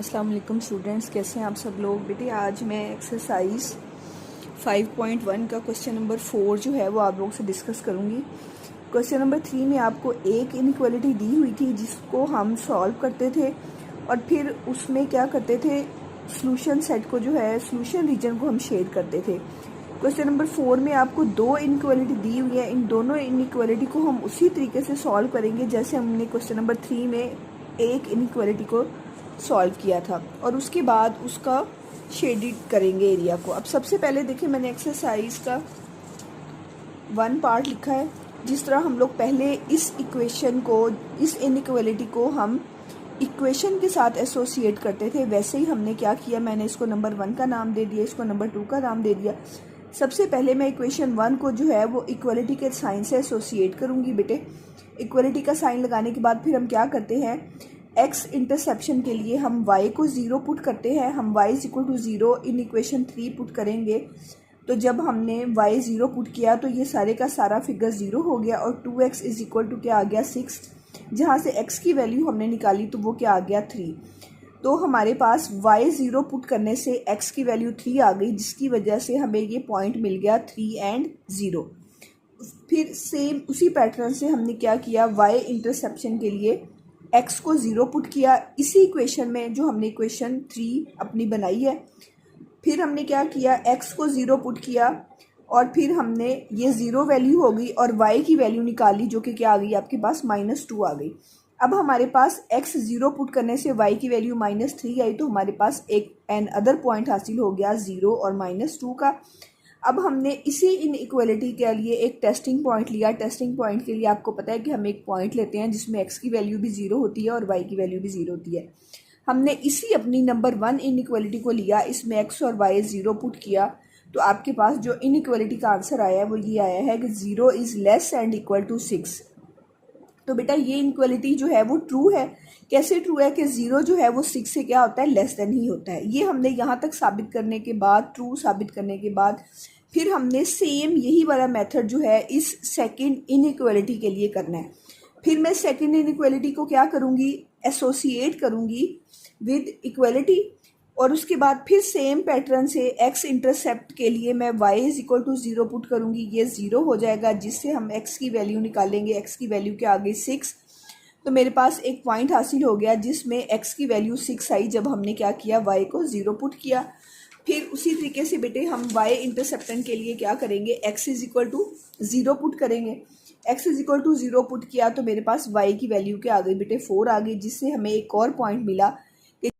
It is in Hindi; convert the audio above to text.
अस्सलाम वालेकुम स्टूडेंट्स, कैसे हैं आप सब लोग। बेटे आज मैं एक्सरसाइज 5.1 का क्वेश्चन नंबर 4 जो है वो आप लोगों से डिस्कस करूंगी। क्वेश्चन नंबर 3 में आपको एक इनइक्वालिटी दी हुई थी जिसको हम सॉल्व करते थे और फिर उसमें क्या करते थे, सॉल्यूशन सेट को जो है सॉल्यूशन रीजन को हम शेड करते थे। क्वेश्चन नंबर 4 में आपको दो इनइक्वालिटी दी हुई है, इन दोनों इनइक्वालिटी को हम उसी तरीके से सॉल्व करेंगे जैसे हमने क्वेश्चन नंबर 3 में एक इनइक्वालिटी को सॉल्व किया था और उसके बाद उसका शेडिड करेंगे एरिया को। अब सबसे पहले देखिए मैंने एक्सरसाइज का 1 पार्ट लिखा है। जिस तरह हम लोग पहले इस इक्वेशन को, इस इनइक्वालिटी को हम इक्वेशन के साथ एसोसिएट करते थे, वैसे ही हमने क्या किया, मैंने इसको नंबर 1 का नाम दे दिया, इसको नंबर 2 का नाम दे दिया। सबसे पहले मैं इक्वेशन 1 को जो है वो इक्वालिटी के साइन से एसोसिएट करूंगी। बेटे इक्वालिटी का साइन लगाने के बाद फिर हम क्या करते हैं, एक्स इंटरसेप्शन के लिए हम y को 0 पुट करते हैं। हम y is equal to 0 in equation 3 put करेंगे। तो जब हमने y 0 पुट किया तो ये सारे का सारा फिगर 0 हो गया और 2x इज इक्वल टू क्या आ गया 6। जहाँ से x की वैल्यू हमने निकाली तो वो क्या आ गया 3। तो हमारे पास y 0 पुट करने से x की वैल्यू 3 आ गई, जिसकी वजह से हमें ये पॉइंट मिल गया 3 एंड 0। फिर सेम उसी पैटर्न से हमने क्या किया, y इंटरसेप्शन के लिए x को 0 पुट किया इसी इक्वेशन में जो हमने इक्वेशन 3 अपनी बनाई है। फिर हमने क्या किया, x को 0 पुट किया और फिर हमने ये 0 वैल्यू हो गई और y की वैल्यू निकाली जो कि क्या आ गई आपके पास -2 आ गई। अब हमारे पास x 0 पुट करने से y की वैल्यू -3 आई, तो हमारे पास एक एन अदर पॉइंट हासिल हो गया 0 और -2 का। अब हमने इसी इनइक्वालिटी के लिए एक टेस्टिंग पॉइंट लिया। टेस्टिंग पॉइंट के लिए आपको पता है कि हम एक पॉइंट लेते हैं जिसमें x की वैल्यू भी 0 होती है और y की वैल्यू भी 0 होती है। हमने इसी अपनी नंबर 1 इनइक्वालिटी को लिया, इसमें x और y 0 पुट किया, तो आपके पास जो इनइक्वालिटी का आंसर आया है वो ये आया है कि 0 is less and equal to 6। तो बेटा ये इनइक्वालिटी जो है वो ट्रू है। कैसे ट्रू है कि 0 जो है वो 6 से क्या होता है, लेस देन ही होता है। ये हमने यहाँ तक साबित करने के बाद, ट्रू साबित करने के बाद, फिर हमने सेम यही वाला मेथड जो है इस सेकंड इनइक्वालिटी के लिए करना है। फिर मैं सेकंड इनइक्वालिटी को क्या करूँगी, एसोसिएट करूँगी विद इक्वालिटी और उसके बाद फिर सेम पैटर्न से x इंटरसेप्ट के लिए मैं y is equal to 0 put करूँगी। ये 0 हो जाएगा जिससे हम x की वैल्यू निकालेंगे। x की वैल्यू क्या आ गई 6। तो मेरे पास एक पॉइंट हासिल हो गया जिसमें x की वैल्यू 6 आई जब हमने क्या किया, y को 0 पुट किया। फिर उसी तरीके से बेटे हम y इंटरसेप्टेंट के लिए क्या करेंगे, x is equal to 0 put करेंगे। x is equal to 0 put किया तो मेरे पास y की वैल्यू क्या आ गई बेटे 4 आ गई, जिससे हमें एक और पॉइंट मिला